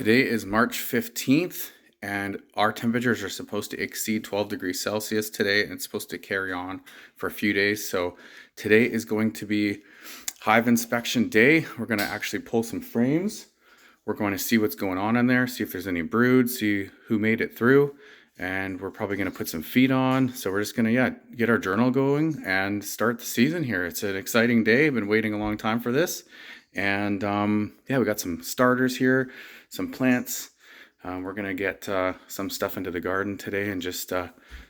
Today is March 15th, and our temperatures are supposed to exceed 12 degrees Celsius today, and it's supposed to carry on for a few days. So today is going to be hive inspection day. We're going to actually pull some frames. We're going to see what's going on in there, see if there's any brood, see who made it through, and we're probably going to put some feed on. So we're just going to, get our journal going and start the season here. It's an exciting day. I've been waiting a long time for this. And we got some starters here, some plants. We're gonna get some stuff into the garden today and just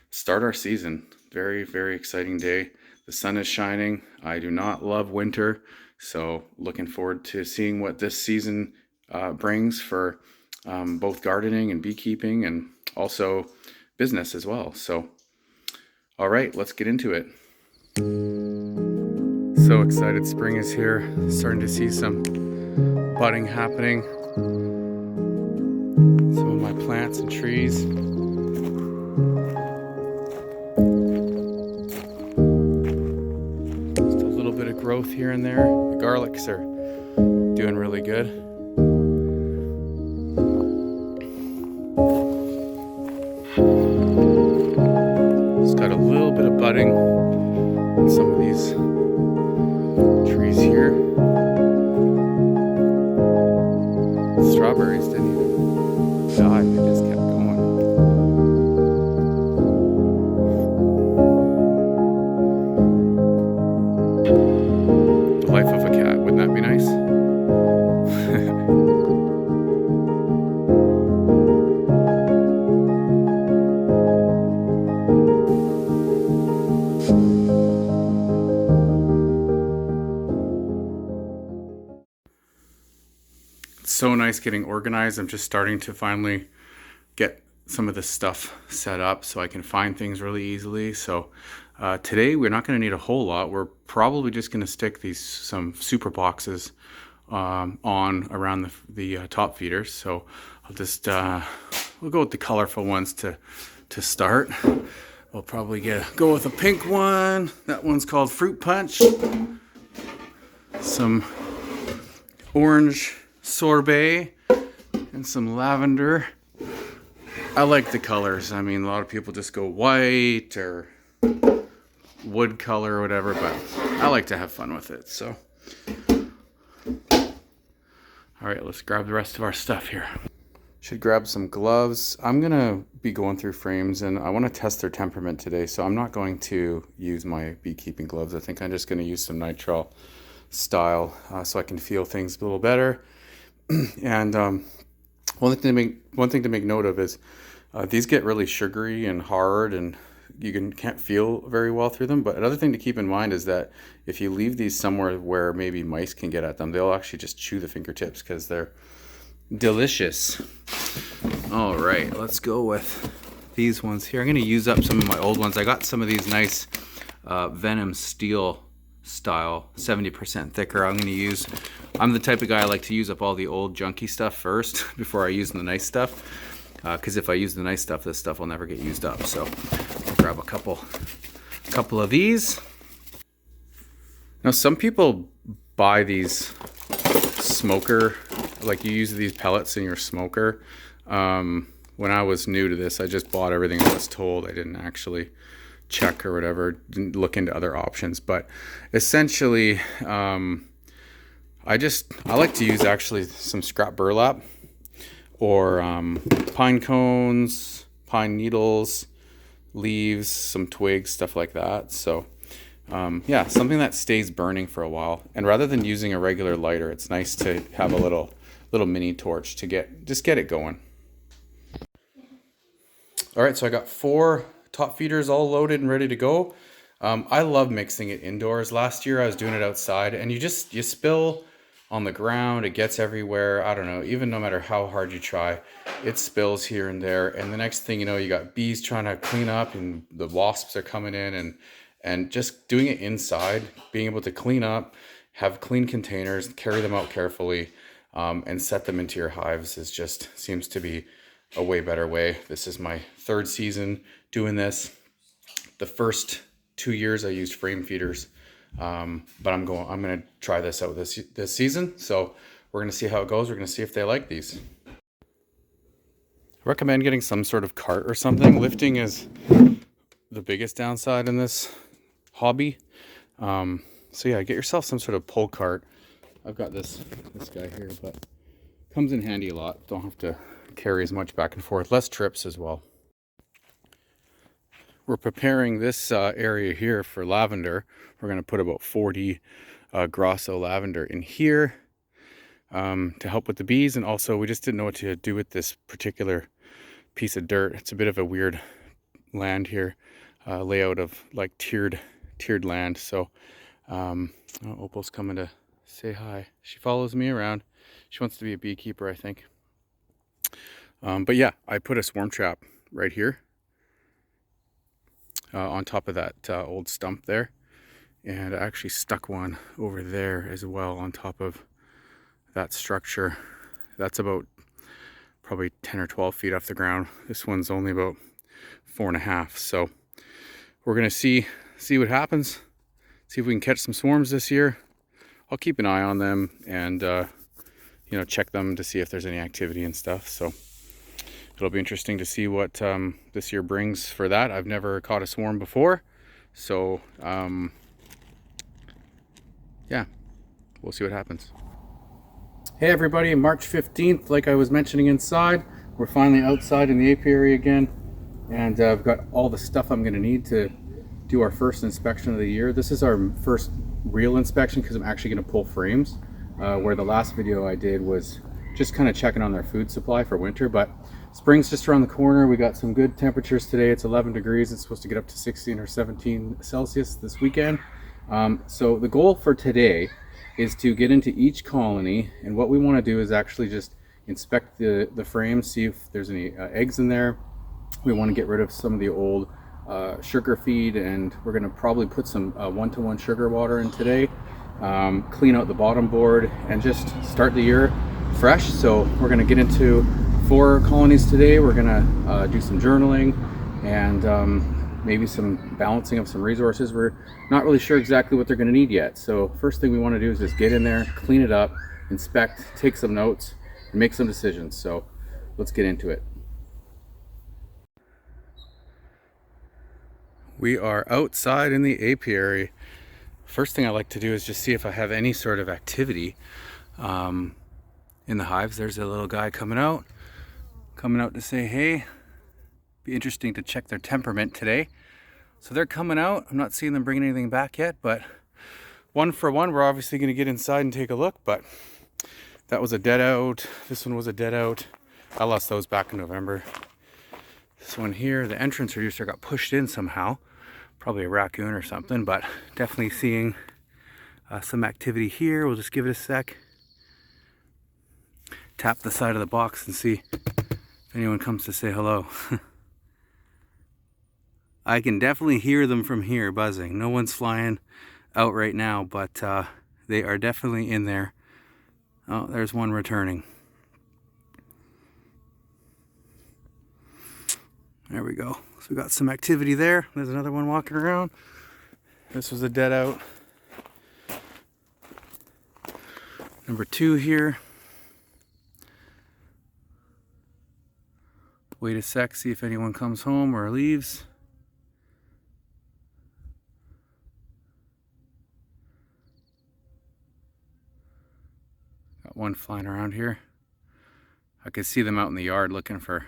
start our season. Very, very exciting day. The sun is shining. I do not love winter, so looking forward to seeing what this season brings for both gardening and beekeeping and also business as well. So, all right, let's get into it. So excited, spring is here. Starting to see some budding happening. Some of my plants and trees. Just a little bit of growth here and there. The garlics are doing really good. Just got a little bit of budding in some of these trees here. Strawberries didn't even die, they just kept going. The life of a cat, wouldn't that be nice? So nice getting organized. I'm just starting to finally get some of this stuff set up so I can find things really easily. So today we're not going to need a whole lot. We're probably just going to stick some super boxes on around the top feeders. So I'll just we'll go with the colorful ones to start. We'll probably go with a pink one. That one's called Fruit Punch. Some orange sorbet and some lavender. I like the colors. I mean, a lot of people just go white or wood color or whatever, but I like to have fun with it. So, all right, let's grab the rest of our stuff here. Should grab some gloves. I'm gonna be going through frames and I want to test their temperament today, so I'm not going to use my beekeeping gloves. I think I'm just going to use some nitrile style so I can feel things a little better. And one thing to make note of is these get really sugary and hard, and you can't feel very well through them. But another thing to keep in mind is that if you leave these somewhere where maybe mice can get at them, they'll actually just chew the fingertips because they're delicious. All right, let's go with these ones here. I'm going to use up some of my old ones. I got some of these nice Venom steel style, 70% thicker. I'm the type of guy I like to use up all the old junky stuff first before I use the nice stuff, because if I use the nice stuff, this stuff will never get used up. So I'll grab a couple of these. Now some people buy these smoker, like you use these pellets in your smoker. When I was new to this, I just bought everything I was told. I didn't actually check or whatever, didn't look into other options. But essentially, I like to use actually some scrap burlap or pine cones, pine needles, leaves, some twigs, stuff like that. So something that stays burning for a while. And rather than using a regular lighter, it's nice to have a little mini torch to get it going. All right, so I got 4 top feeders all loaded and ready to go. I love mixing it indoors. Last year I was doing it outside, and you spill on the ground. It gets everywhere. I don't know, even no matter how hard you try, it spills here and there. And the next thing you know, you got bees trying to clean up and the wasps are coming in, and just doing it inside, being able to clean up, have clean containers, carry them out carefully, and set them into your hives seems to be a way better way. This is my 3rd season doing this. The first 2 years I used frame feeders, but I'm going to try this out this season. So we're going to see how it goes. We're going to see if they like these. recommend getting some sort of cart or something. Lifting is the biggest downside in this hobby. So yeah, get yourself some sort of pull cart. I've got this guy here, but comes in handy a lot. Don't have to carry as much back and forth. Less trips as well. We're preparing this area here for lavender. We're going to put about 40 Grosso lavender in here to help with the bees. And also we just didn't know what to do with this particular piece of dirt. It's a bit of a weird land here, layout of like tiered land. So Opal's coming to say hi. She follows me around. She wants to be a beekeeper, I think. But yeah, I put a swarm trap right here on top of that old stump there, and I actually stuck one over there as well on top of that structure. That's about probably 10 or 12 feet off the ground. This one's only about 4.5. So we're gonna see what happens. See if we can catch some swarms this year. I'll keep an eye on them and you know, check them to see if there's any activity and stuff. So it'll be interesting to see what this year brings for that. I've never caught a swarm before, so yeah, we'll see what happens. Hey everybody, March 15th, like I was mentioning inside, we're finally outside in the apiary again, and I've got all the stuff I'm going to need to do our first inspection of the year. This is our first real inspection because I'm actually going to pull frames, where the last video I did was just kind of checking on their food supply for winter. But spring's just around the corner. We got some good temperatures today. It's 11 degrees. It's supposed to get up to 16 or 17 Celsius this weekend. So the goal for today is to get into each colony, and what we want to do is actually just inspect the frames, see if there's any eggs in there. We want to get rid of some of the old sugar feed, and we're going to probably put some 1-to-1 sugar water in today, clean out the bottom board, and just start the year fresh. So we're going to get into 4 colonies today. We're going to do some journaling and maybe some balancing of some resources. We're not really sure exactly what they're going to need yet. So first thing we want to do is just get in there, clean it up, inspect, take some notes, and make some decisions. So let's get into it. We are outside in the apiary. First thing I like to do is just see if I have any sort of activity in the hives. There's a little guy coming out to say hey. Be interesting to check their temperament today. So they're coming out. I'm not seeing them bringing anything back yet, but one for one, we're obviously going to get inside and take a look. But that was a dead out. This one was a dead out. I lost those back in November. This one here, the entrance reducer got pushed in somehow. Probably a raccoon or something, but definitely seeing some activity here. We'll just give it a sec. Tap the side of the box and see if anyone comes to say hello. I can definitely hear them from here buzzing. No one's flying out right now, but they are definitely in there. Oh, there's one returning. There we go. So we got some activity there. There's another one walking around. This was a dead out. Number 2 here. Wait a sec, see if anyone comes home or leaves. Got one flying around here. I could see them out in the yard looking for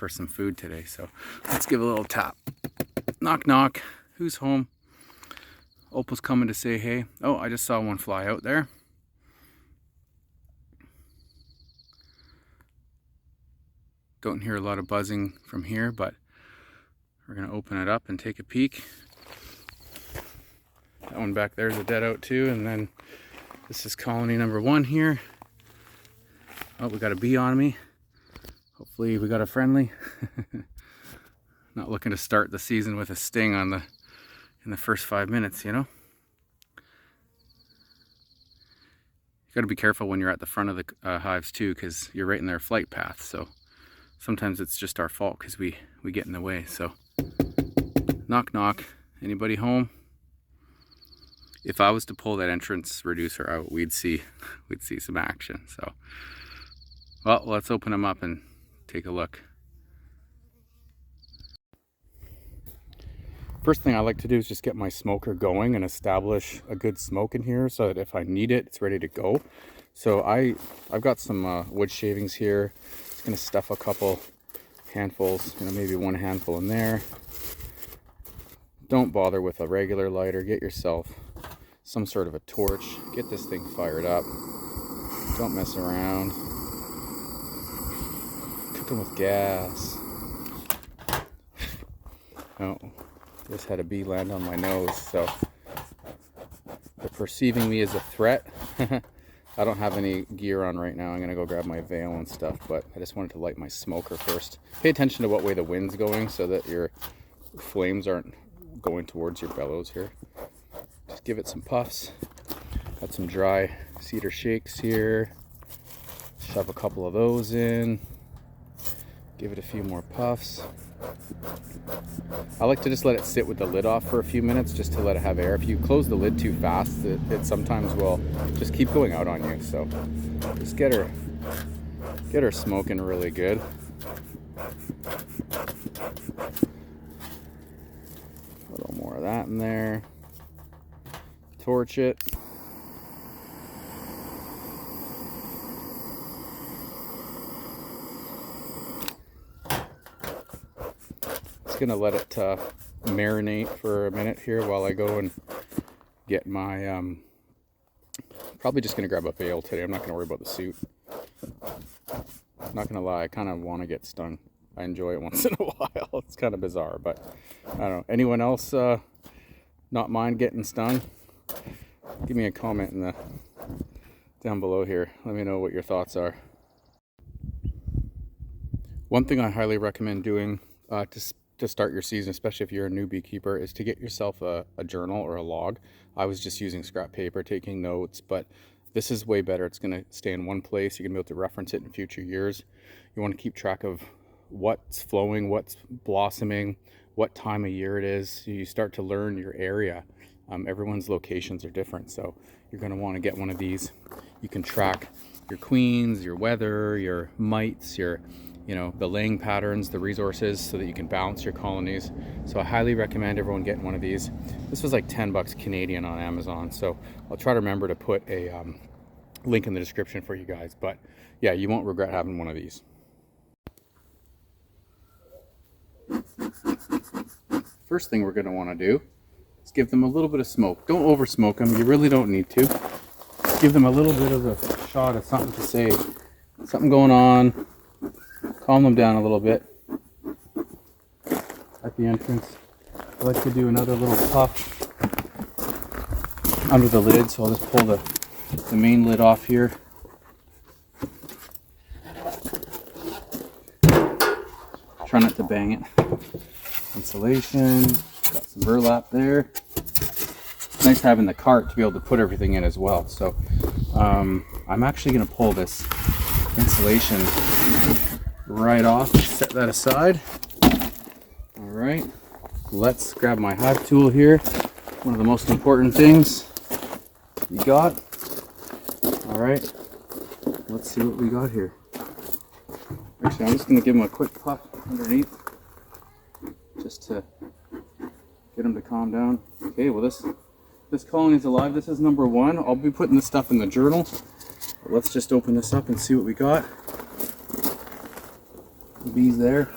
some food today. So let's give a little tap. Knock knock. Who's home? Opal's coming to say hey. Oh, I just saw one fly out there. Don't hear a lot of buzzing from here, but we're gonna open it up and take a peek. That one back there is a dead out too, and then this is colony number 1 here. Oh, we got a bee on me. Hopefully we got a friendly. Not looking to start the season with a sting in the first 5 minutes, you know. You got to be careful when you're at the front of the hives too, because you're right in their flight path. So sometimes it's just our fault because we get in the way. So knock knock. Anybody home? If I was to pull that entrance reducer out, we'd see some action. So well, let's open them up and take a look. First thing I like to do is just get my smoker going and establish a good smoke in here so that if I need it, it's ready to go. So I've got some wood shavings here. Just gonna stuff a couple handfuls, maybe one handful in there. Don't bother with a regular lighter. Get yourself some sort of a torch. Get this thing fired up. Don't mess around. Cooking with gas. Oh, just had a bee land on my nose, so they're perceiving me as a threat. I don't have any gear on right now. I'm gonna go grab my veil and stuff, but I just wanted to light my smoker first. Pay attention to what way the wind's going so that your flames aren't going towards your bellows here. Just give it some puffs. Got some dry cedar shakes here. Shove a couple of those in. Give it a few more puffs. I like to just let it sit with the lid off for a few minutes just to let it have air. If you close the lid too fast, it sometimes will just keep going out on you. So just get her smoking really good. A little more of that in there. Torch it. Just gonna let it marinate for a minute here while I go and get my probably just gonna grab a veil today. I'm not gonna worry about the suit. Not gonna lie, I kind of want to get stung. I enjoy it once in a while. It's kind of bizarre, but I don't know. Anyone else not mind getting stung? Give me a comment down below here. Let me know what your thoughts are. One thing I highly recommend doing to start your season, especially if you're a new beekeeper, is to get yourself a journal or a log. I was just using scrap paper, taking notes, but this is way better. It's going to stay in one place. You're going to be able to reference it in future years. You want to keep track of what's flowing, what's blossoming, what time of year it is. You start to learn your area. Everyone's locations are different, so you're going to want to get one of these. You can track your queens, your weather, your mites, your the laying patterns, the resources, so that you can balance your colonies. So I highly recommend everyone getting one of these. This was like 10 bucks Canadian on Amazon, so I'll try to remember to put a link in the description for you guys. But yeah, you won't regret having one of these. First thing we're going to want to do is give them a little bit of smoke. Don't over smoke them. You really don't need to. Give them a little bit of a shot of something to say. Something going on. Calm them down a little bit at the entrance. I like to do another little puff under the lid, so I'll just pull the main lid off here. Try not to bang it. Insulation, got some burlap there. It's nice having the cart to be able to put everything in as well. So I'm actually going to pull this insulation right off, set that aside. All right, let's grab my hive tool here. One of the most important things you got. All right, let's see what we got here. Actually, I'm just going to give them a quick puff underneath just to get them to calm down. Okay, well this colony is alive. This is number one. I'll be putting this stuff in the journal. But let's just open this up and see what we got. Bees there.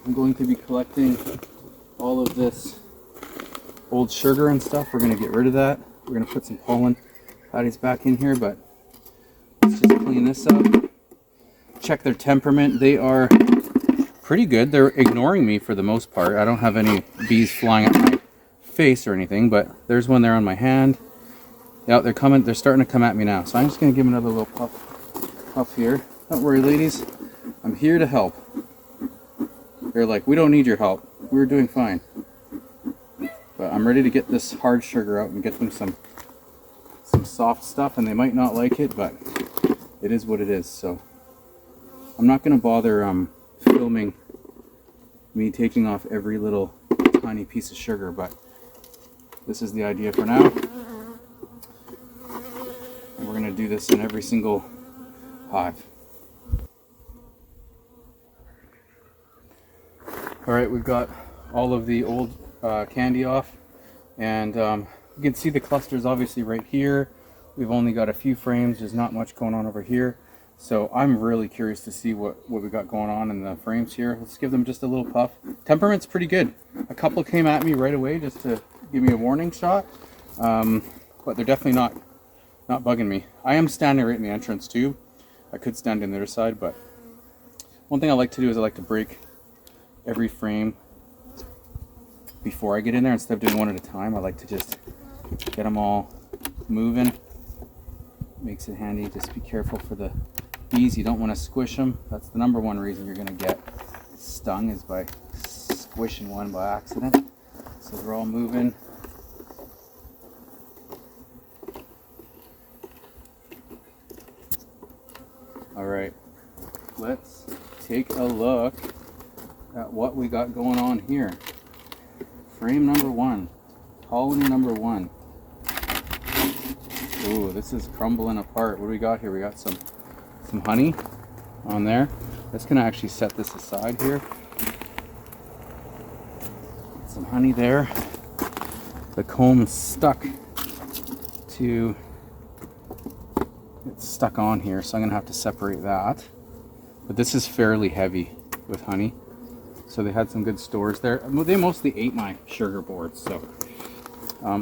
I'm going to be collecting all of this old sugar and stuff. We're going to get rid of that. We're going to put some pollen patties back in here, but let's just clean this up. Check their temperament. They are pretty good. They're ignoring me for the most part. I don't have any bees flying at my face or anything, but there's one there on my hand. Yeah, they're coming. They're starting to come at me now. So I'm just going to give them another little puff here. Don't worry, ladies. I'm here to help. They're like, we don't need your help. We're doing fine. But I'm ready to get this hard sugar out and get them some soft stuff, and they might not like it, but it is what it is. So I'm not going to bother filming me taking off every little tiny piece of sugar, but this is the idea for now. And we're going to do this in every single hive. All right, we've got all of the old candy off, and you can see the clusters obviously right here. We've only got a few frames. There's not much going on over here. So I'm really curious to see what we got going on in the frames here. Let's give them just a little puff. Temperament's pretty good. A couple came at me right away just to give me a warning shot, but they're definitely not bugging me. I am standing right in the entrance too. I could stand in the other side, but one thing I like to do is I like to break every frame before I get in there instead of doing one at a time. I like to just get them all moving. Makes it handy. Just be careful for the bees. You don't want to squish them. That's the number one reason you're going to get stung, is by squishing one by accident. So they're all moving. All right, let's take a look at what we got going on here. Frame number one, colony number one. Ooh, this is crumbling apart. What do we got here? We got some honey on there. That's gonna actually set this aside here. Some honey there. The comb's stuck to, it's stuck on here, so I'm gonna have to separate that. But this is fairly heavy with honey. So they had some good stores there. They mostly ate my sugar boards. So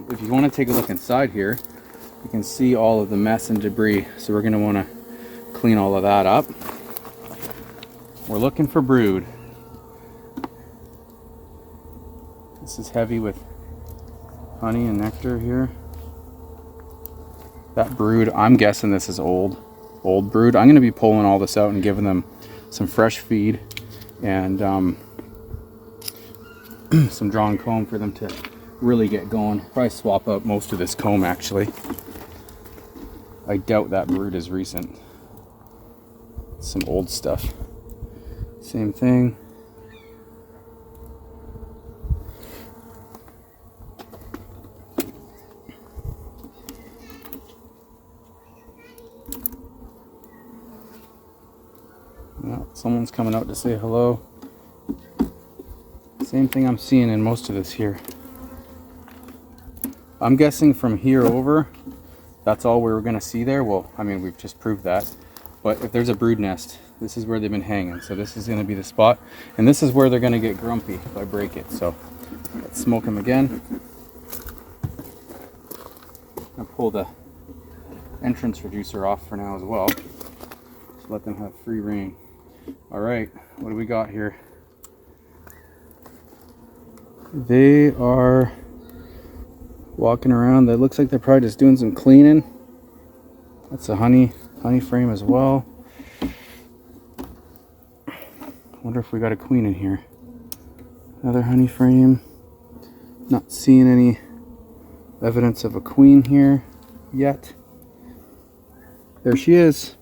if you want to take a look inside here, you can see all of the mess and debris. So we're going to want to clean all of that up. We're looking for brood. This is heavy with honey and nectar here. That brood, I'm guessing this is old brood. I'm going to be pulling all this out and giving them some fresh feed and some drawn comb for them to really get going. Probably swap out most of this comb actually. I doubt that brood is recent. Some old stuff. Same thing. Well, someone's coming out to say hello. Same thing I'm seeing in most of this here. I'm guessing from here over, that's all we were going to see there. Well, I mean, we've just proved that. But if there's a brood nest, this is where they've been hanging. So this is going to be the spot. And this is where they're going to get grumpy if I break it. So let's smoke them again. I'll pull the entrance reducer off for now as well. Just let them have free reign. All right, what do we got here? They are walking around. That looks like they're probably just doing some cleaning. That's a honey frame as well. Wonder if we got a queen in here. Another honey frame. Not seeing any evidence of a queen here yet. There she is.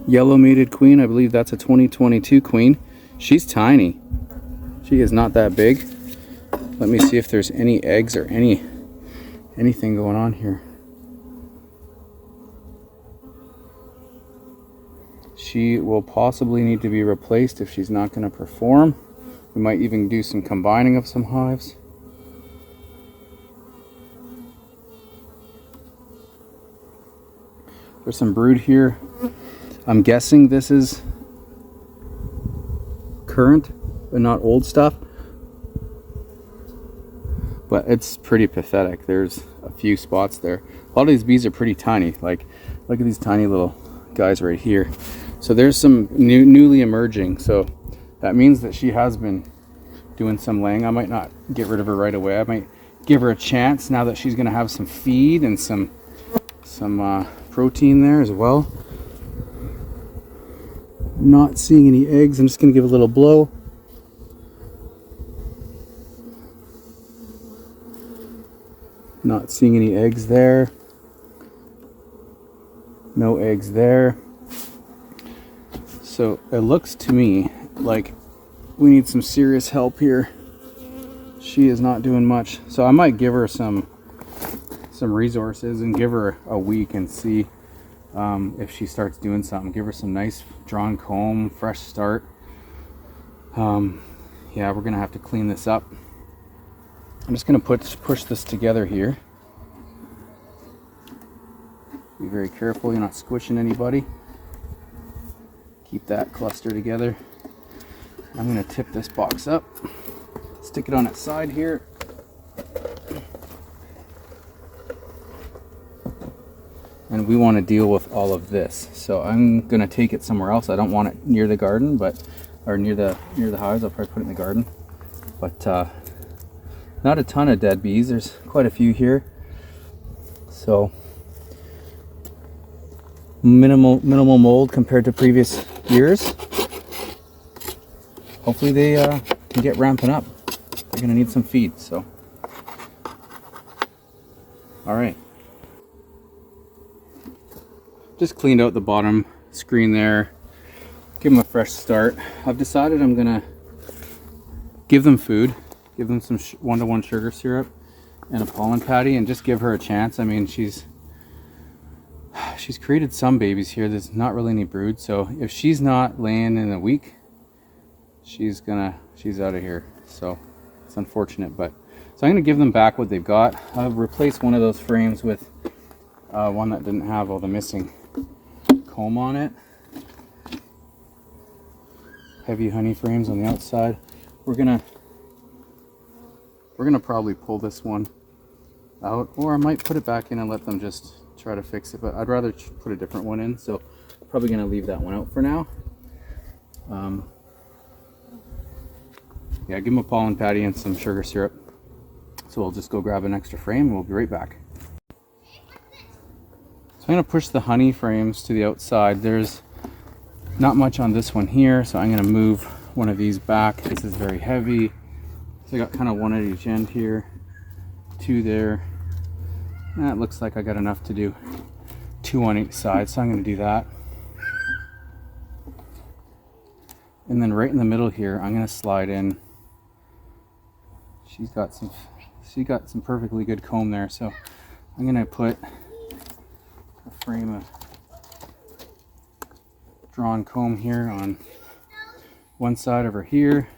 Yellow mated queen. I believe that's a 2022 queen. She's tiny. She is not that big. Let me see if there's any eggs or anything going on here. She will possibly need to be replaced if she's not going to perform. We might even do some combining of some hives. There's some brood here. I'm guessing this is current but not old stuff, but it's pretty pathetic. There's a few spots there. A lot of these bees are pretty tiny. Like, look at these tiny little guys right here. So there's some newly emerging, so that means that she has been doing some laying. I might not get rid of her right away. I might give her a chance now that she's going to have some feed and some protein there as well. Not seeing any eggs. I'm just going to give a little blow. Not seeing any eggs there. No eggs there. So it looks to me like we need some serious help here. She is not doing much. So I might give her some resources and give her a week and see if she starts doing something. Give her some nice drawn comb, fresh start. Yeah, we're gonna have to clean this up. I'm just gonna push this together here. Be very careful you're not squishing anybody. Keep that cluster together. I'm gonna tip this box up, stick it on its side here. And we want to deal with all of this. So I'm gonna take it somewhere else. I don't want it near the garden, or near the hives. I'll probably put it in the garden. But not a ton of dead bees. There's quite a few here. So minimal mold compared to previous years. Hopefully they can get ramping up. They're gonna need some feed. So, all right. Just cleaned out the bottom screen there. Give them a fresh start. I've decided I'm gonna give them food, give them some 1-to-1 sugar syrup and a pollen patty, and just give her a chance. I mean, she's created some babies here. There's not really any brood, so if she's not laying in a week, she's out of here. So it's unfortunate, but so I'm gonna give them back what they've got. I've replaced one of those frames with one that didn't have all the missing comb on it. Heavy honey frames on the outside. We're gonna probably pull this one out, or I might put it back in and let them just try to fix it, but I'd rather put a different one in, so probably gonna leave that one out for now. Yeah, give them a pollen patty and some sugar syrup. So we'll just go grab an extra frame and we'll be right back. So I'm going to push the honey frames to the outside. There's not much on this one here, so I'm going to move one of these back. This is very heavy. So I got kind of one at each end here, 2 there. And it looks like I got enough to do 2 on each side, so I'm going to do that. And then right in the middle here, I'm going to slide in. She got some perfectly good comb there, so I'm going to put a frame of drawn comb here on one side over here,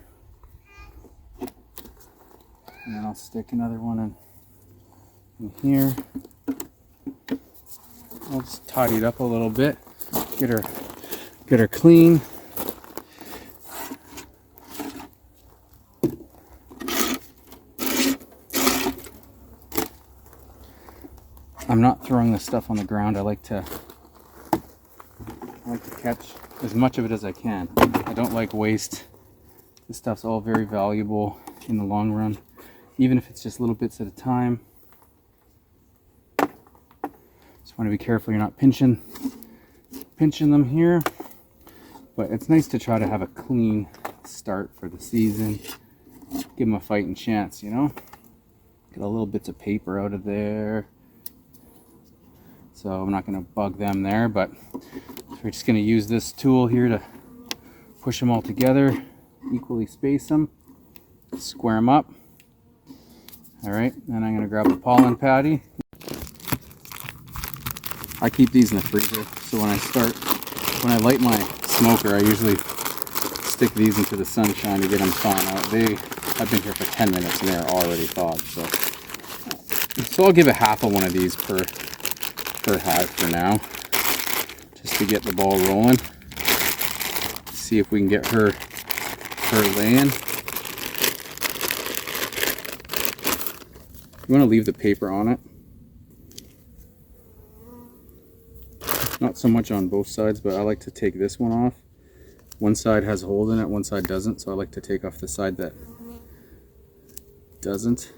and then I'll stick another one in here. I'll just tidy it up a little bit, get her clean. I'm not throwing this stuff on the ground. I like to catch as much of it as I can. I don't like waste. This stuff's all very valuable in the long run, even if it's just little bits at a time. Just want to be careful you're not pinching them here. But it's nice to try to have a clean start for the season. Give them a fighting chance, you know? Get a little bits of paper out of there. So I'm not going to bug them there, but we're just going to use this tool here to push them all together, equally space them, square them up. All right, then I'm going to grab the pollen patty. I keep these in the freezer, so when I light my smoker, I usually stick these into the sunshine to get them thawed out. I've been here for 10 minutes and they're already thawed. So I'll give a half of one of these per hive for now, just to get the ball rolling. See if we can get her laying. You want to leave the paper on it. Not so much on both sides, but I like to take this one off. One side has a hole in it, one side doesn't, so I like to take off the side that doesn't.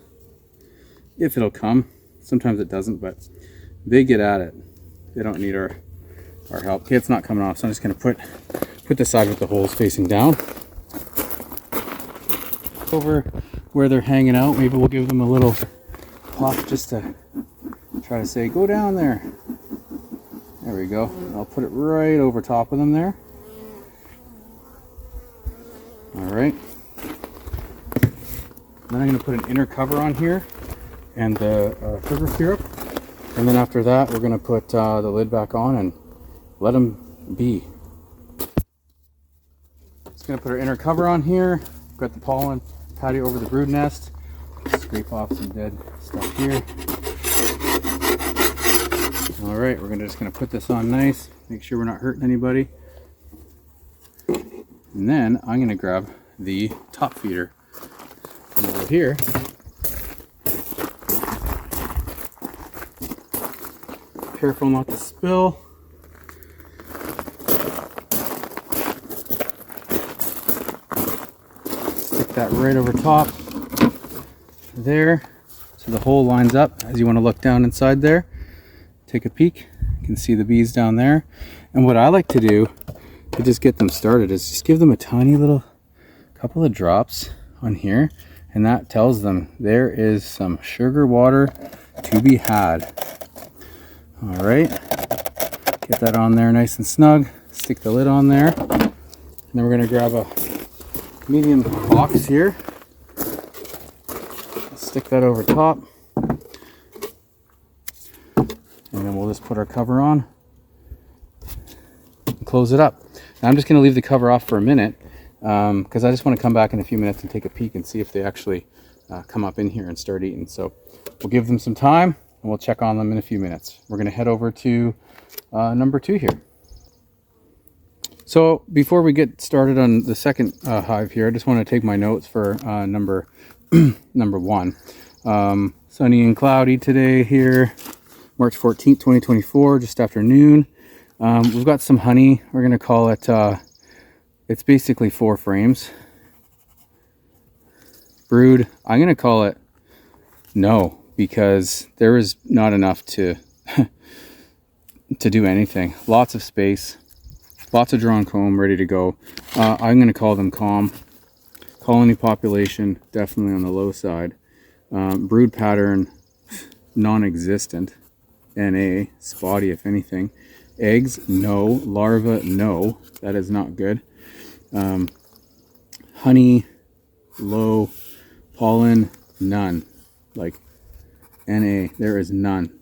If it'll come. Sometimes it doesn't, but they get at it. They don't need our help. Okay, it's not coming off, so I'm just going to put the side with the holes facing down. Over where they're hanging out, maybe we'll give them a little pop just to try to say, go down there. There we go. I'll put it right over top of them there. All right. Then I'm going to put an inner cover on here and the sugar syrup. And then after that, we're going to put the lid back on and let them be. gonna put our inner cover on here. Got the pollen patty over the brood nest. Scrape off some dead stuff here. All right, we're just gonna put this on nice. Make sure we're not hurting anybody. And then I'm gonna grab the top feeder. And over here, careful not to spill. Stick that right over top there, so the hole lines up. As you want to look down inside there, take a peek. You can see the bees down there. And what I like to do to just get them started is just give them a tiny little couple of drops on here, and that tells them there is some sugar water to be had. All right, get that on there nice and snug. Stick the lid on there, and then we're going to grab a medium box here. Stick that over top, and then we'll just put our cover on and close it up. Now I'm just going to leave the cover off for a minute because I just want to come back in a few minutes and take a peek and see if they actually come up in here and start eating. So we'll give them some time and we'll check on them in a few minutes. We're going to head over to number 2 here. So before we get started on the second hive here, I just want to take my notes for number 1. Sunny and cloudy today here, March 14th, 2024, just after noon. We've got some honey. We're going to call it, it's basically 4 frames. Brood, I'm going to call it no, because there is not enough to to do anything. Lots of space, lots of drawn comb ready to go. I'm going to call them calm. Colony population definitely on the low side. Brood pattern non-existent. NA, spotty if anything. Eggs, no. Larva, no. That is not good. Honey, low. Pollen, none. Like NA, there is none.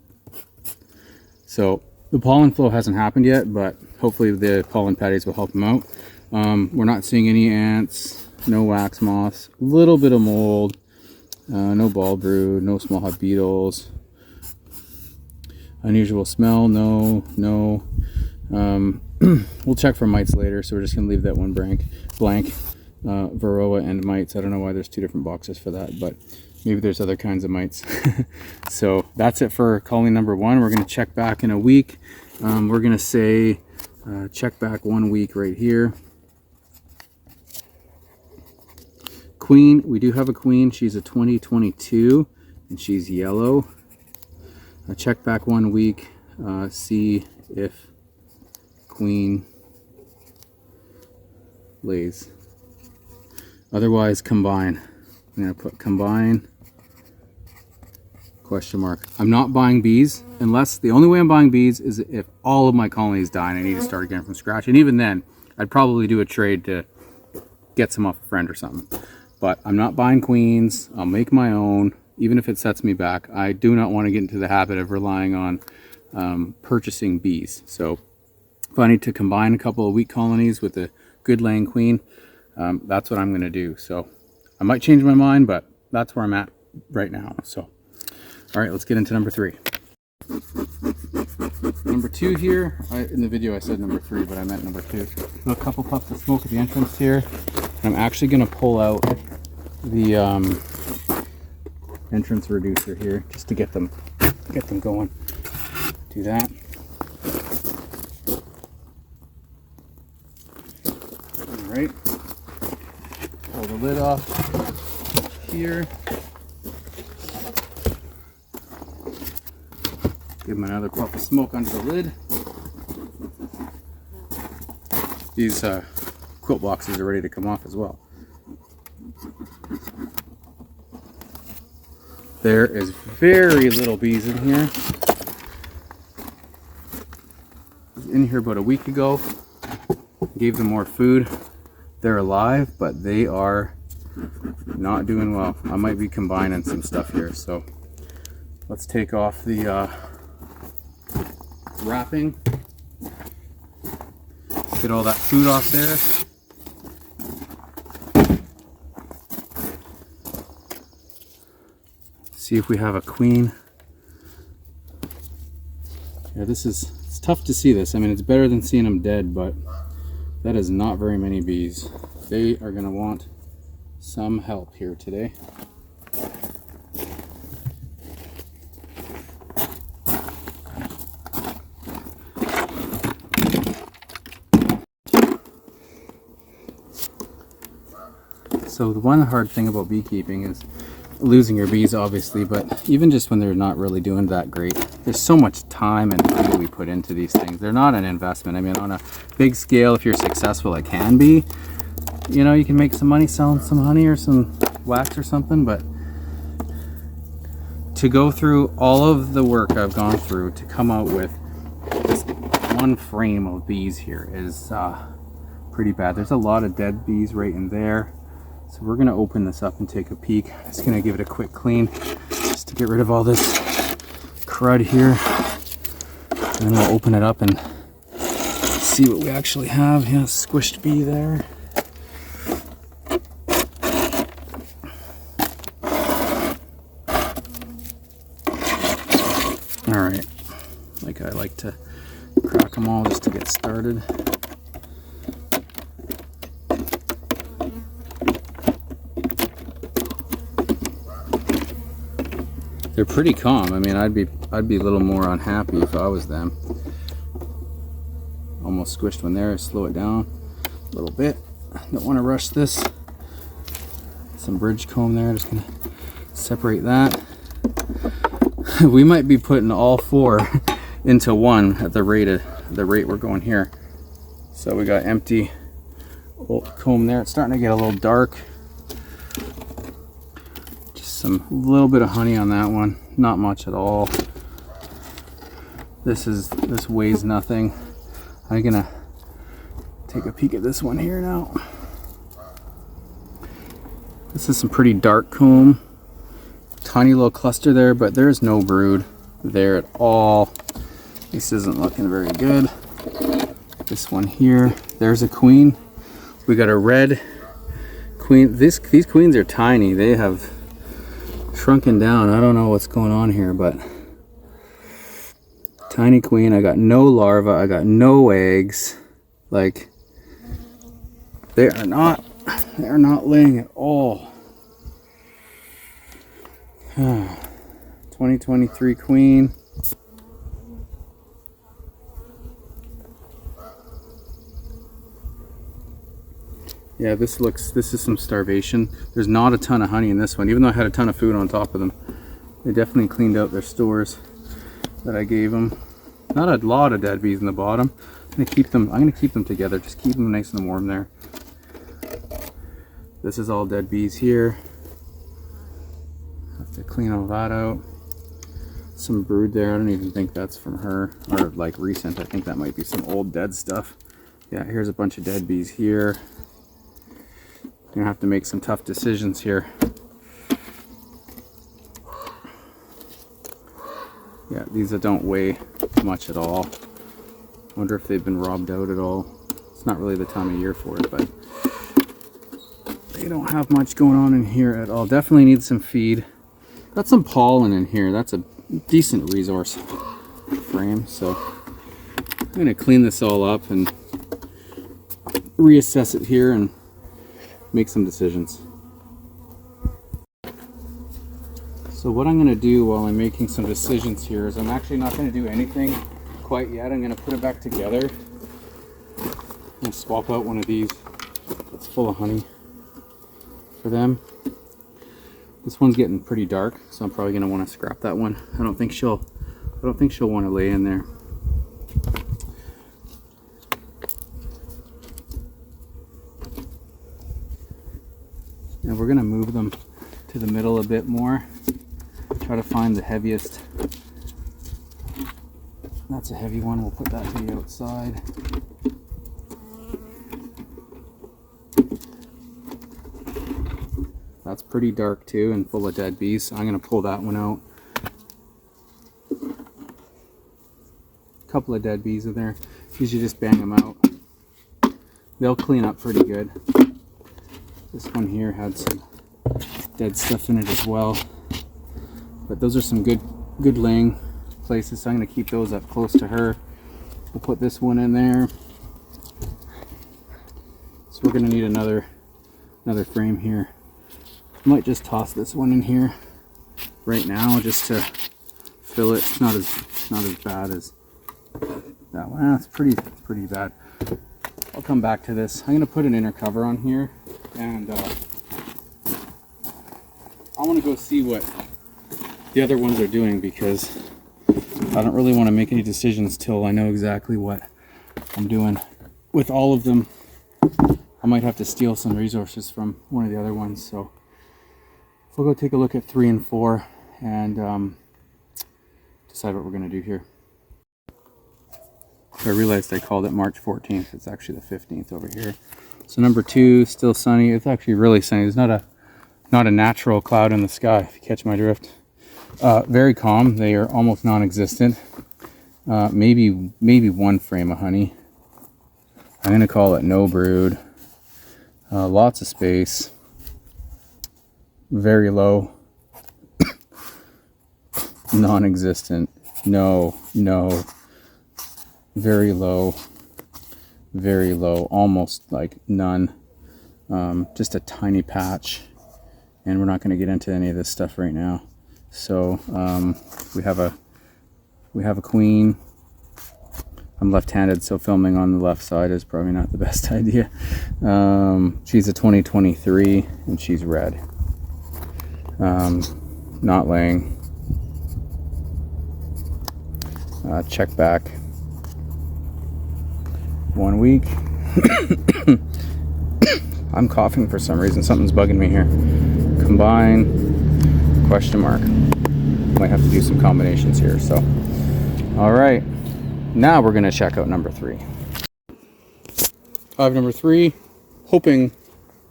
So the pollen flow hasn't happened yet, but hopefully the pollen patties will help them out. We're not seeing any ants, no wax moths, a little bit of mold, no ball brood, no small hive beetles. Unusual smell, no. We'll check for mites later, so we're just gonna leave that one blank. Varroa and mites. I don't know why there's 2 different boxes for that, but maybe there's other kinds of mites. So that's it for colony number 1. We're gonna check back in a week. We're gonna say check back 1 week right here. Queen, we do have a queen. She's a 2022 and she's yellow. Check back 1 week, see if queen lays. Otherwise, combine. I'm going to put combine, question mark. I'm not buying bees unless, the only way I'm buying bees is if all of my colonies die and I need to start again from scratch. And even then, I'd probably do a trade to get some off a friend or something. But I'm not buying queens. I'll make my own. Even if it sets me back, I do not want to get into the habit of relying on purchasing bees. So if I need to combine a couple of weak colonies with a good laying queen, that's what I'm going to do. So I might change my mind, but that's where I'm at right now. So, all right, let's get into number 3. Number 2 here, in the video I said number 3, but I meant number 2. So a couple puffs of smoke at the entrance here. I'm actually going to pull out the entrance reducer here just to get them going. Do that. All right. Pull the lid off here. Give them another puff of smoke under the lid. These quilt boxes are ready to come off as well. There is very little bees in here. I was in here about a week ago. Gave them more food. They're alive, but they are not doing well. I might be combining some stuff here. So let's take off the wrapping. Get all that food off there. See if we have a queen. Yeah, it's tough to see this. I mean, it's better than seeing them dead, but that is not very many bees. They are going to want some help here today. So the one hard thing about beekeeping is losing your bees, obviously, but even just when they're not really doing that great, there's so much time and money we put into these things. They're not an investment. I mean, on a big scale, if you're successful, it can be. You know, you can make some money selling some honey or some wax or something, but to go through all of the work I've gone through to come out with this one frame of bees here is pretty bad. There's a lot of dead bees right in there. So we're going to open this up and take a peek. Just going to give it a quick clean just to get rid of all this crud here. And then we'll open it up and see what we actually have. Yeah, squished bee there. Alright, like I like to crack them all just to get started. They're pretty calm. I mean, I'd be a little more unhappy if I was them. Almost squished one there. Slow it down a little bit. Don't want to rush this. Some bridge comb there. Just gonna separate that. We might be putting all four into one at the rate we're going here. So we got empty comb there. It's starting to get a little dark. Some little bit of honey on that one, not much at all. This weighs nothing. I'm gonna take a peek at this one here now. This is some pretty dark comb, tiny little cluster there, but there's no brood there at all. This isn't looking very good. This one here, there's a queen. We got a red queen. These queens are tiny. They have shrunken down. I don't know what's going on here, but tiny queen. I got no larva. I got no eggs. Like, they are not laying at all. 2023 queen. Yeah, this is some starvation. There's not a ton of honey in this one, even though I had a ton of food on top of them. They definitely cleaned out their stores that I gave them. Not a lot of dead bees in the bottom. I'm gonna keep them together. Just keep them nice and warm there. This is all dead bees here. Have to clean all that out. Some brood there. I don't even think that's from her, or like recent. I think that might be some old dead stuff. Yeah, here's a bunch of dead bees here. You're gonna have to make some tough decisions here. Yeah, these don't weigh much at all. Wonder if they've been robbed out at all. It's not really the time of year for it, but they don't have much going on in here at all. Definitely need some feed. Got some pollen in here. That's a decent resource frame. So I'm gonna clean this all up and reassess it here and make some decisions. So what I'm going to do while I'm making some decisions here is I'm actually not going to do anything quite yet. I'm going to put it back together and swap out one of these that's full of honey for them. This one's getting pretty dark, so I'm probably going to want to scrap that one. I don't think she'll want to lay in there. And we're going to move them to the middle a bit more. Try to find the heaviest. That's a heavy one. We'll put that to the outside. That's pretty dark too and full of dead bees. So I'm going to pull that one out. A couple of dead bees in there. Usually just bang them out. They'll clean up pretty good. This one here had some dead stuff in it as well. But those are some good laying places, so I'm going to keep those up close to her. We'll put this one in there. So we're going to need another frame here. Might just toss this one in here right now just to fill it. It's not as bad as that one. It's pretty bad. I'll come back to this. I'm going to put an inner cover on here, and I want to go see what the other ones are doing, because I don't really want to make any decisions till I know exactly what I'm doing with all of them. I might have to steal some resources from one of the other ones, so we'll go take a look at 3 and 4 and decide what we're going to do here. I realized I called it March 14th. It's actually the 15th over here. So number 2, still sunny. It's actually really sunny. There's not a natural cloud in the sky, if you catch my drift. Very calm. They are almost non-existent. Maybe one frame of honey. I'm going to call it no brood. Lots of space. Very low. Non-existent. No. Very low, almost like none. Just a tiny patch, and we're not going to get into any of this stuff right now. So we have a queen. I'm left-handed, so filming on the left side is probably not the best idea. She's a 2023, and she's red. Not laying. Check back 1 week. I'm coughing for some reason. Something's bugging me here. Combine, question mark. Might have to do some combinations here. So, all right. Now we're going to check out number 3. I have number 3, hoping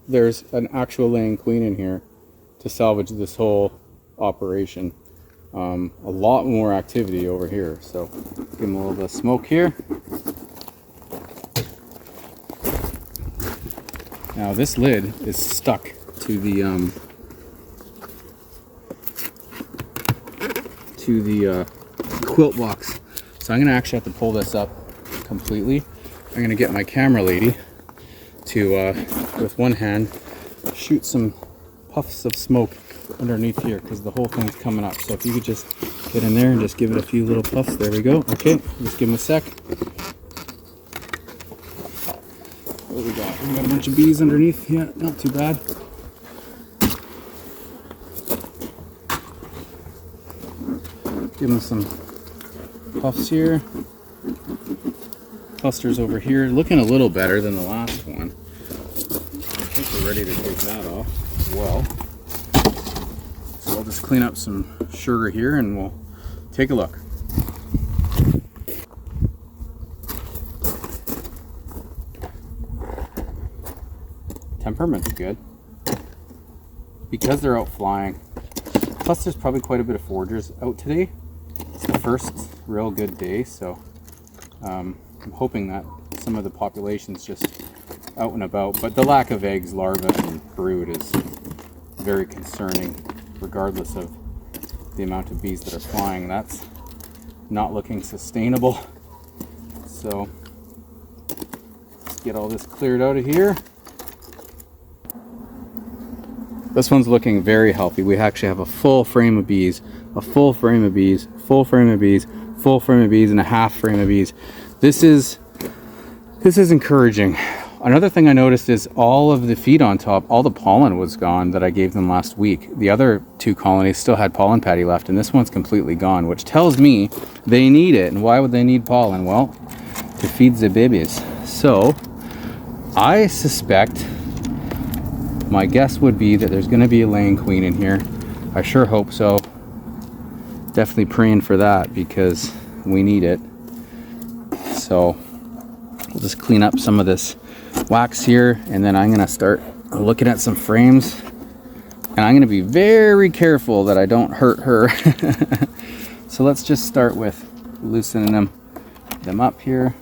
there's an actual laying queen in here to salvage this whole operation. A lot more activity over here. So, give them a little bit of smoke here. Now this lid is stuck to the quilt box, so I'm gonna actually have to pull this up completely. I'm gonna get my camera lady to, with one hand, shoot some puffs of smoke underneath here, because the whole thing's coming up. So if you could just get in there and just give it a few little puffs. There we go. Okay, just give them a sec. What we got? We got a bunch of bees underneath. Yeah, not too bad. Give them some puffs here. Clusters over here. Looking a little better than the last one. I think we're ready to take that off as well. So I'll just clean up some sugar here and we'll take a look. Temperament's good because they're out flying. Plus there's probably quite a bit of foragers out today. It's the first real good day, so I'm hoping that some of the population's just out and about. But the lack of eggs, larvae, and brood is very concerning, regardless of the amount of bees that are flying. That's not looking sustainable. So let's get all this cleared out of here. This one's looking very healthy. We actually have a full frame of bees, a full frame of bees, full frame of bees, full frame of bees, and a half frame of bees. This is encouraging. Another thing I noticed is all of the feed on top, all the pollen was gone that I gave them last week. The other 2 colonies still had pollen patty left, and this one's completely gone, which tells me they need it. And why would they need pollen? Well, to feed the babies. So I suspect, my guess would be that there's going to be a laying queen in here. I sure hope so. Definitely praying for that because we need it. So we'll just clean up some of this wax here, and then I'm going to start looking at some frames, and I'm going to be very careful that I don't hurt her. So let's just start with loosening them up here.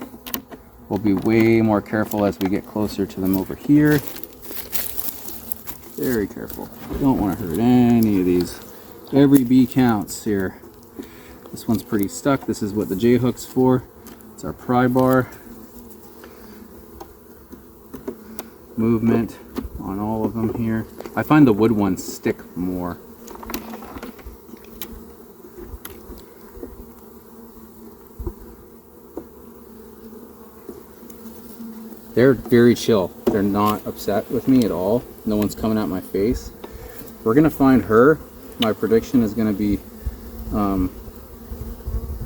We'll be way more careful as we get closer to them over here. Very careful. Don't want to hurt any of these Every bee counts here. This one's pretty stuck. This is what the J-hook's for. It's our pry bar. Movement on all of them here. I find the wood ones stick more. They're very chill. They're not upset with me at all. No one's coming at my face. We're gonna find her. My prediction is gonna be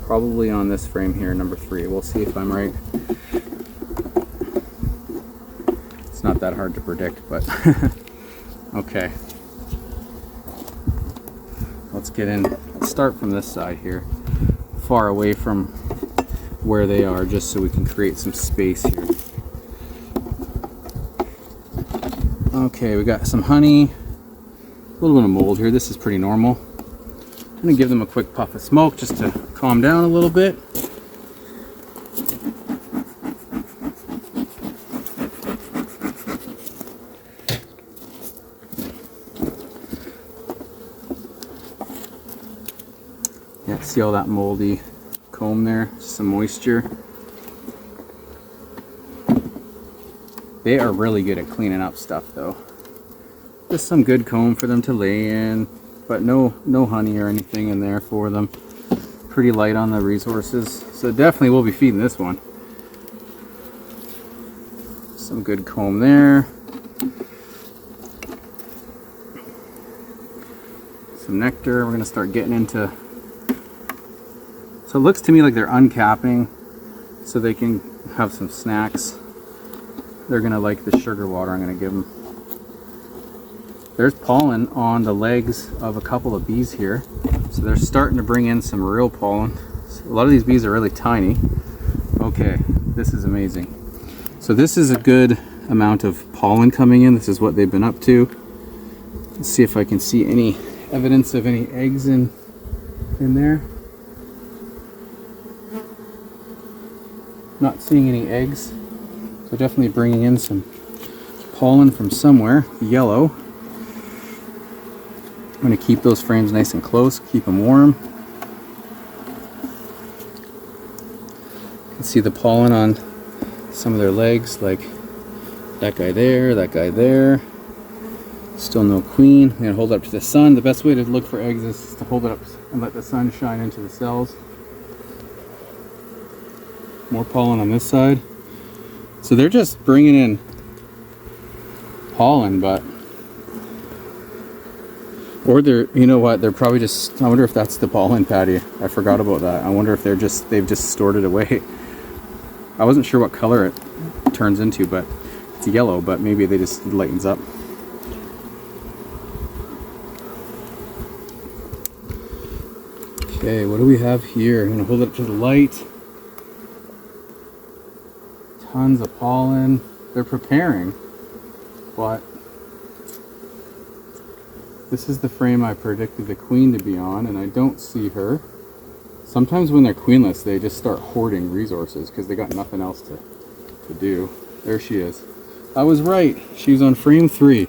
probably on this frame here, number 3. We'll see if I'm right. It's not that hard to predict, but okay. Let's get in. Let's start from this side here, far away from where they are, just so we can create some space here. Okay, we got some honey, a little bit of mold here. This is pretty normal. I'm gonna give them a quick puff of smoke just to calm down a little bit. Yeah, see all that moldy comb there? Some moisture. They are really good at cleaning up stuff though. Just some good comb for them to lay in, but no honey or anything in there for them. Pretty light on the resources, so definitely we'll be feeding this one. Some good comb there. Some nectar. We're gonna start getting into. So it looks to me like they're uncapping so they can have some snacks. They're gonna like the sugar water I'm gonna give them. There's pollen on the legs of a couple of bees here. So they're starting to bring in some real pollen. So a lot of these bees are really tiny. Okay, this is amazing. So this is a good amount of pollen coming in. This is what they've been up to. Let's see if I can see any evidence of any eggs in there. Not seeing any eggs. So definitely bringing in some pollen from somewhere. Yellow. I'm going to keep those frames nice and close, keep them warm. You can see the pollen on some of their legs, like that guy there, that guy there. Still no queen. I'm going to hold it up to the sun. The best way to look for eggs is to hold it up and let the sun shine into the cells. More pollen on this side. So they're just bringing in pollen, but or they're, you know what, they're probably just, I wonder if that's the pollen patty. I forgot about that. I wonder if they've just stored it away. I wasn't sure what color it turns into, but it's yellow, but maybe they just lightens up. Okay, what do we have here? I'm gonna hold it up to the light. Tons of pollen. They're preparing, but this is the frame I predicted the queen to be on, and I don't see her. Sometimes when they're queenless, they just start hoarding resources because they got nothing else to do. There she is. I was right. She's on frame 3.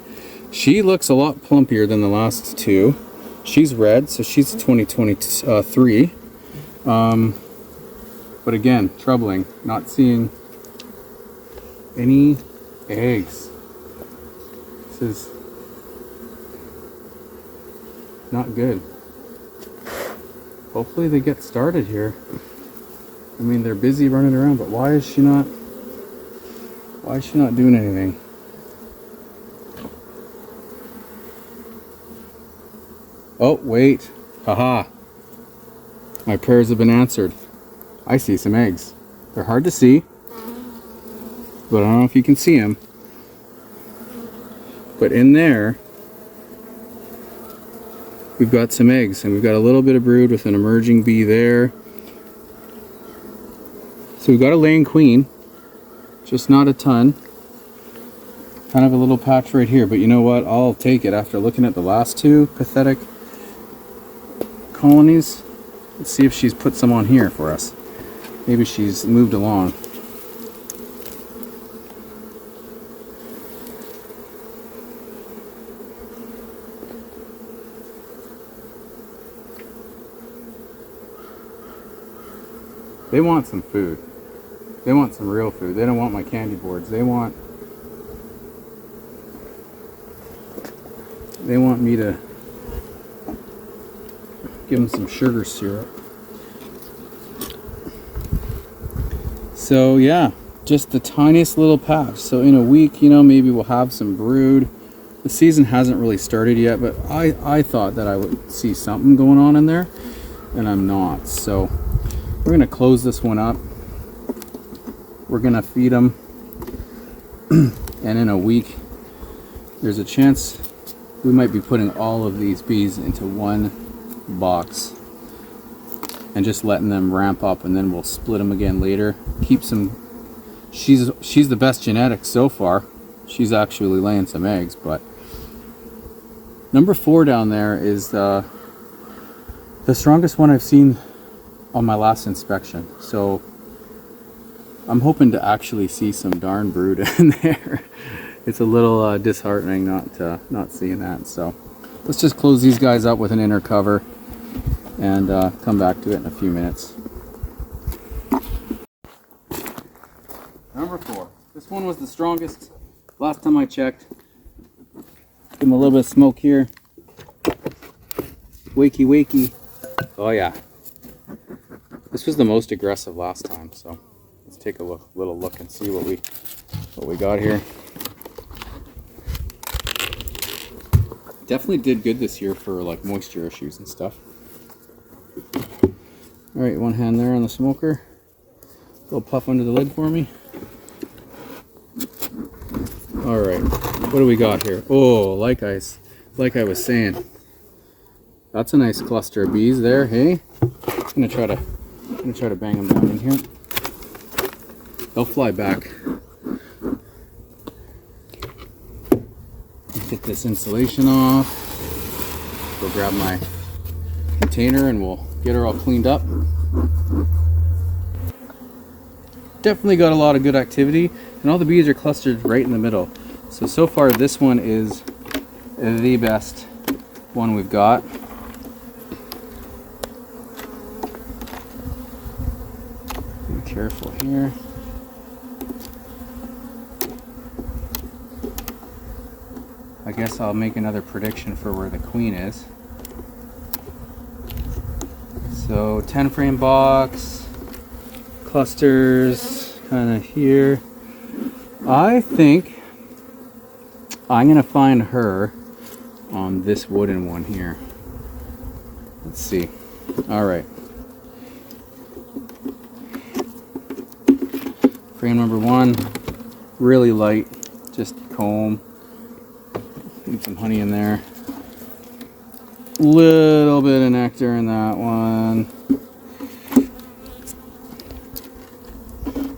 She looks a lot plumpier than the last 2. She's red, so she's 2023. But again, troubling. Not seeing any eggs. This is not good. Hopefully they get started here. I mean, they're busy running around, but why is she not doing anything? Oh, wait. Haha. My prayers have been answered. I see some eggs. They're hard to see, but I don't know if you can see them. But in there, we've got some eggs, and we've got a little bit of brood with an emerging bee there. So we've got a laying queen, just not a ton. Kind of a little patch right here, but you know what? I'll take it after looking at the last 2 pathetic colonies. Let's see if she's put some on here for us. Maybe she's moved along. They want some food. They want some real food. They don't want my candy boards. They want me to give them some sugar syrup. So yeah, just the tiniest little patch. So in a week, you know, maybe we'll have some brood. The season hasn't really started yet, but I thought that I would see something going on in there, and I'm not. So we're gonna close this one up. We're gonna feed them, and in a week, there's a chance we might be putting all of these bees into one box and just letting them ramp up, and then we'll split them again later. Keep some. She's the best genetics so far. She's actually laying some eggs, but number 4 down there is the strongest one I've seen on my last inspection. So I'm hoping to actually see some darn brood in there. It's a little disheartening not seeing that. So let's just close these guys up with an inner cover and come back to it in a few minutes. Number 4. This one was the strongest last time I checked. Give him a little bit of smoke here. Wakey, wakey. Oh yeah. This was the most aggressive last time, so let's take a little look and see what we got here. Definitely did good this year for like moisture issues and stuff. All right, one hand there on the smoker. A little puff under the lid for me. All right, what do we got here? Oh, like I was saying, that's a nice cluster of bees there. Hey, I'm gonna try to bang them down in here. They'll fly back. Get this insulation off. Go grab my container and we'll get her all cleaned up. Definitely got a lot of good activity, and all the bees are clustered right in the middle. So far this one is the best one we've got. Be careful here. I guess I'll make another prediction for where the queen is. So 10 frame box, clusters kind of here. I think I'm gonna find her on this wooden one here. Let's see. All right. Frame number 1, really light, just comb. Need some honey in there. Little bit of nectar in that one.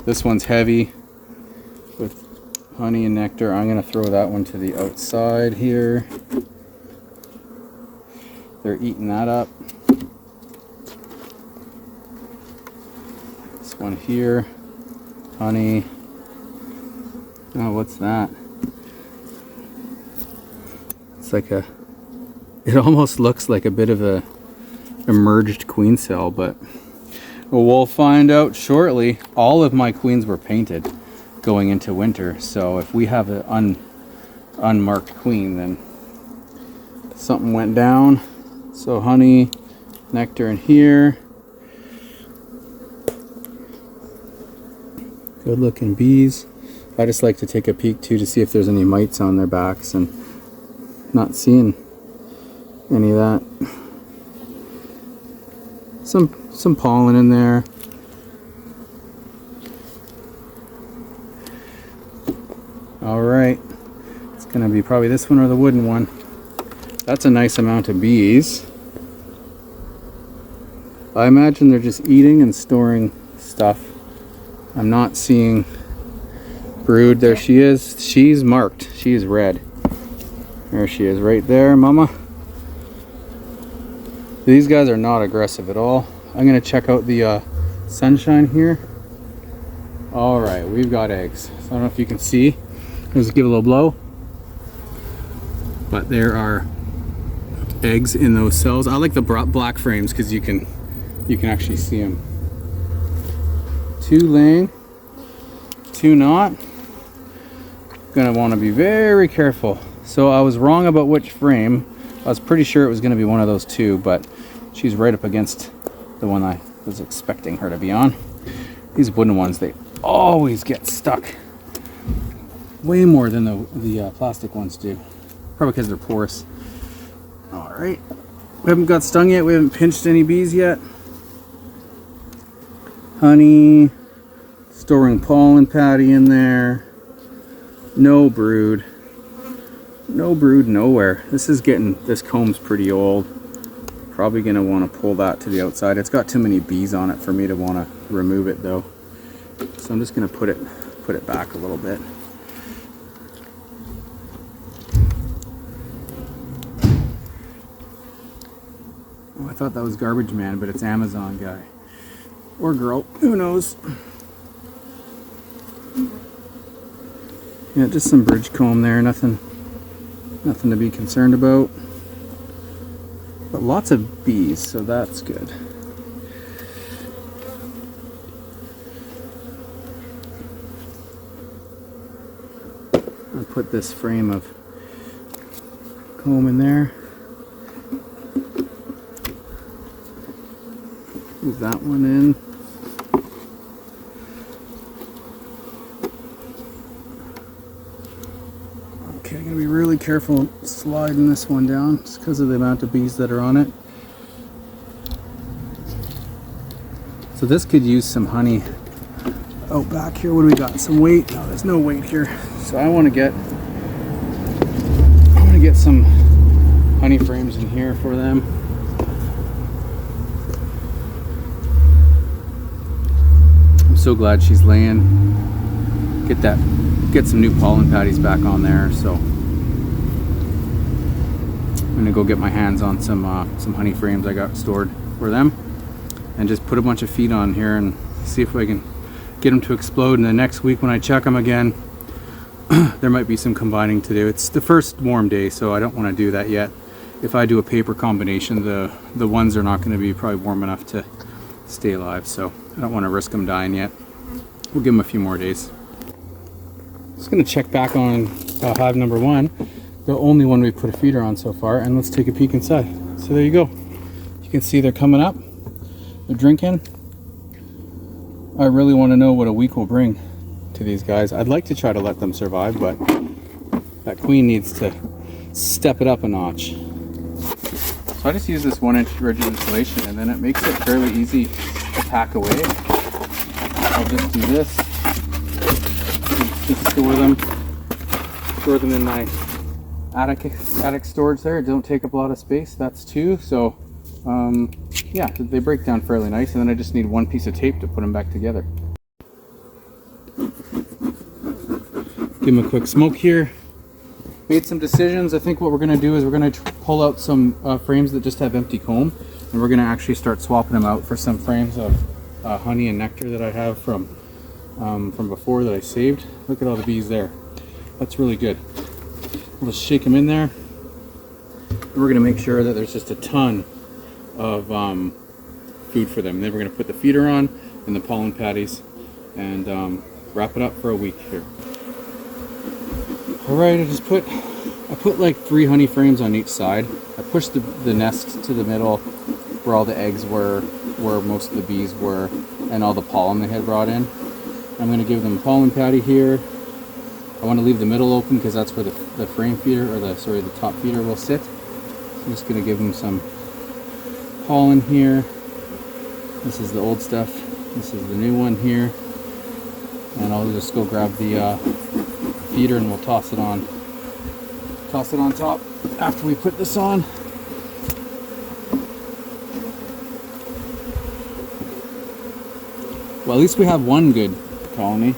This one's heavy with honey and nectar. I'm gonna throw that one to the outside here. They're eating that up. This one here, honey. Oh, what's that? It's like it almost looks like a bit of a emerged queen cell, but we'll find out shortly. All of my queens were painted going into winter, so if we have an unmarked queen, then something went down. So honey, nectar in here. Good looking bees. I just like to take a peek too to see if there's any mites on their backs, and not seeing any of that. Some pollen in there. All right, it's gonna be probably this one or the wooden one. That's a nice amount of bees. I imagine they're just eating and storing stuff. I'm not seeing brood. There she is. She's marked. She is red. There she is right there, mama. These guys are not aggressive at all. I'm gonna check out the sunshine here. All right, we've got eggs. So I don't know if you can see. Let's give it a little blow. But there are eggs in those cells. I like the black frames because you can actually see them. 2 laying, 2 not. Gonna want to be very careful. So I was wrong about which frame. I was pretty sure it was going to be one of those 2, but she's right up against the one I was expecting her to be on. These wooden ones, they always get stuck way more than the plastic ones do. Probably because they're porous. All right, we haven't got stung yet. We haven't pinched any bees yet. Honey, storing pollen patty in there. No brood. No brood nowhere. This comb's pretty old. Probably gonna want to pull that to the outside. It's got too many bees on it for me to want to remove it though. So I'm just gonna put it back a little bit. Oh, I thought that was Garbage Man, but it's Amazon guy. Or girl, who knows? Yeah, just some bridge comb there, nothing to be concerned about. But lots of bees, so that's good. I'll put this frame of comb in there. Move that one in. Okay, I'm gonna be really careful sliding this one down just because of the amount of bees that are on it. So this could use some honey. Oh, back here, what do we got? Some weight? No, there's no weight here. So I want to get some honey frames in here for them. I'm so glad she's laying. Get some new pollen patties back on there. So I'm gonna go get my hands on some honey frames I got stored for them, and just put a bunch of feed on here and see if I can get them to explode. And the next week when I check them again, there might be some combining to do. It's the first warm day, so I don't want to do that yet. If I do a paper combination, the ones are not going to be probably warm enough to stay alive, so I don't want to risk them dying yet. We'll give them a few more days. Just going to check back on hive number 1, the only one we've put a feeder on so far, and let's take a peek inside. So there you go. You can see they're coming up, they're drinking. I really want to know what a week will bring to these guys. I'd like to try to let them survive, but that queen needs to step it up a notch. So I just use this 1-inch rigid insulation, and then it makes it fairly easy to pack away. I'll just do this, just store them in my attic storage there. It don't take up a lot of space. That's 2. So yeah, they break down fairly nice, and then I just need 1 piece of tape to put them back together. Give them a quick smoke here. Made some decisions. I think what we're going to do is we're going to pull out some frames that just have empty comb, and we're going to actually start swapping them out for some frames of honey and nectar that I have from before that I saved. Look at all the bees there. That's really good. We'll just shake them in there. And we're going to make sure that there's just a ton of food for them. And then we're going to put the feeder on and the pollen patties and wrap it up for a week here. Alright, I put like 3 honey frames on each side. I pushed the nest to the middle where all the eggs were, where most of the bees were, and all the pollen they had brought in. I'm going to give them a pollen patty here. I want to leave the middle open because that's where the frame feeder, or the top feeder will sit. So I'm just going to give them some pollen here. This is the old stuff. This is the new one here. And I'll just go grab the feeder and we'll toss it on top after we put this on. Well, at least we have one good colony.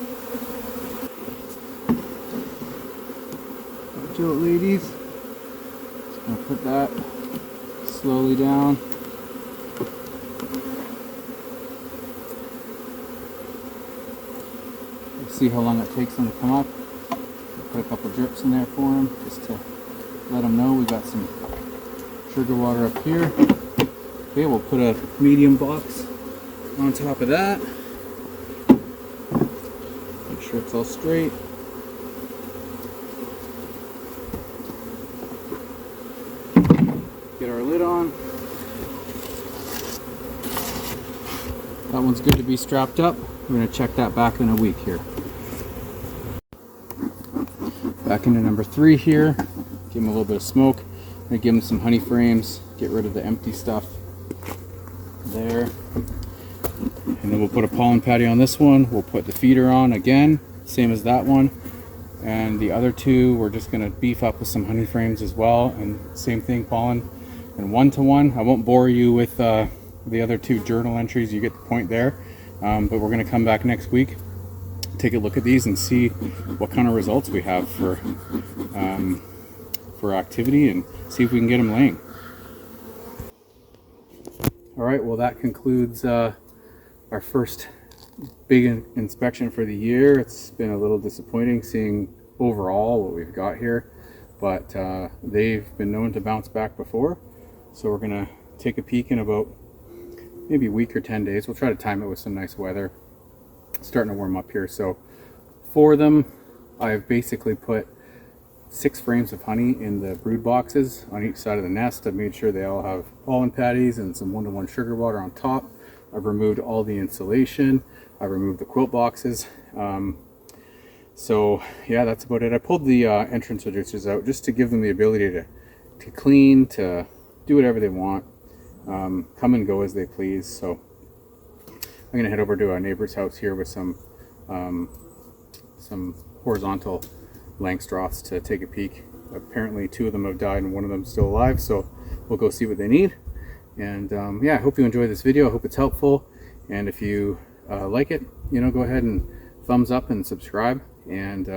Watch out, ladies. Just gonna put that slowly down. We'll see how long it takes them to come up. Put a couple drips in there for them, just to let them know we got some sugar water up here. Okay, we'll put a medium box on top of that. Make sure it's all straight. Get our lid on. That one's good to be strapped up. We're going to check that back in a week here. Back into number 3 here. Give him a little bit of smoke. I'm going to give him some honey frames. Get rid of the empty stuff there. And then we'll put a pollen patty on this one. We'll put the feeder on again, same as that one. And the other 2, we're just going to beef up with some honey frames as well. And same thing, pollen and 1-to-1. I won't bore you with the other 2 journal entries. You get the point there. But we're going to come back next week, take a look at these and see what kind of results we have for activity, and see if we can get them laying. All right, well, that concludes our first big inspection for the year. It's been a little disappointing seeing overall what we've got here, but they've been known to bounce back before. So we're gonna take a peek in about maybe a week or 10 days. We'll try to time it with some nice weather. It's starting to warm up here. So for them, I've basically put 6 frames of honey in the brood boxes on each side of the nest. I've made sure they all have pollen patties and some 1-to-1 sugar water on top. I've removed all the insulation. I removed the quilt boxes. So yeah, that's about it. I pulled the entrance reducers out just to give them the ability to clean, to do whatever they want, come and go as they please. So I'm gonna head over to our neighbor's house here with some horizontal Langstroths to take a peek. Apparently 2 of them have died and 1 of them's still alive, so we'll go see what they need. And yeah, I hope you enjoyed this video. I hope it's helpful, and if you like it, you know, go ahead and thumbs up and subscribe. And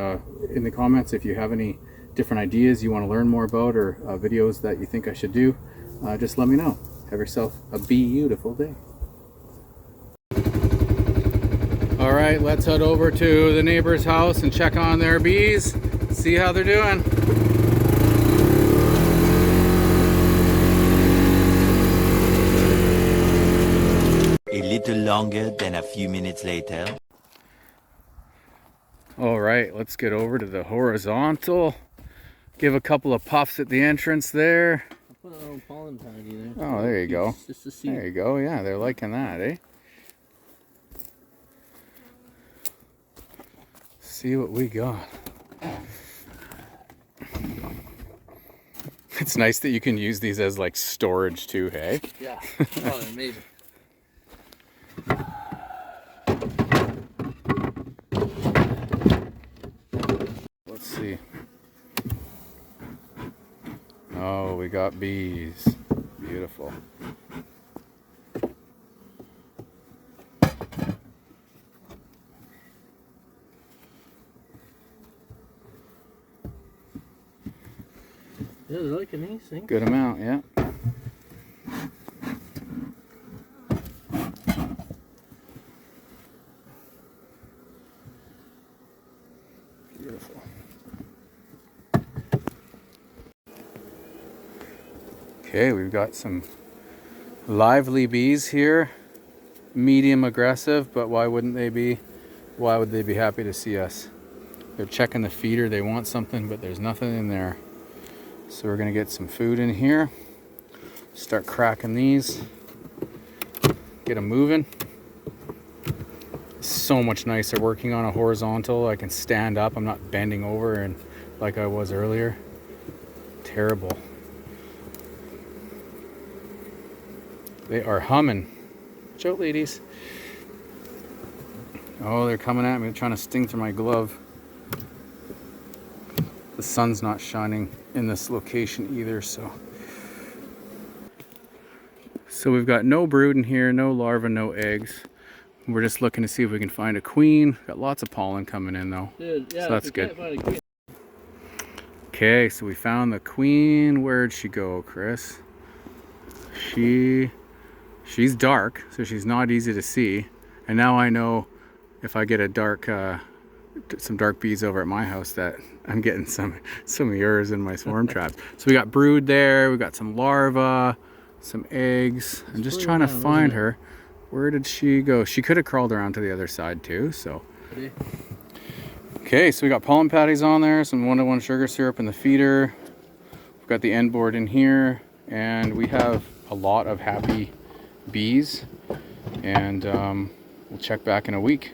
in the comments, if you have any different ideas you want to learn more about, or videos that you think I should do, just let me know. Have yourself a beautiful day. All right, let's head over to the neighbor's house and check on their bees, see how they're doing. A little longer than a few minutes later. All right, let's get over to the horizontal. Give a couple of puffs at the entrance there. I'll put a little pollen patty there. Oh, there you go. Just to see. There you go. Yeah, they're liking that, eh? See what we got. It's nice that you can use these as like storage too, hey? Yeah. Oh, they're amazing. Let's see. Oh, we got bees. Beautiful. Yeah, they're liking these things. Good amount, yeah. Beautiful. Okay, we've got some lively bees here. Medium aggressive, but why wouldn't they be? Why would they be happy to see us? They're checking the feeder. They want something, but there's nothing in there. So we're gonna get some food in here. Start cracking these. Get them moving. So much nicer working on a horizontal. I can stand up. I'm not bending over and like I was earlier. Terrible. They are humming. Watch out, ladies. Oh, they're coming at me, trying to sting through my glove. The sun's not shining in this location either, so we've got no brood in here, no larvae, no eggs. We're just looking to see if we can find a queen. Got lots of pollen coming in though. Dude, yeah, so that's good. Okay, so we found the queen. Where'd she go, Chris? She's dark, so she's not easy to see. And now I know if I get a some dark bees over at my house that I'm getting some of yours in my swarm traps. So we got brood there, we got some larvae, some eggs. I'm just trying to find her. Where did she go? She could have crawled around to the other side too, so. Okay, so we got pollen patties on there, some 1-to-1 sugar syrup in the feeder. We've got the end board in here, and we have a lot of happy bees. And we'll check back in a week.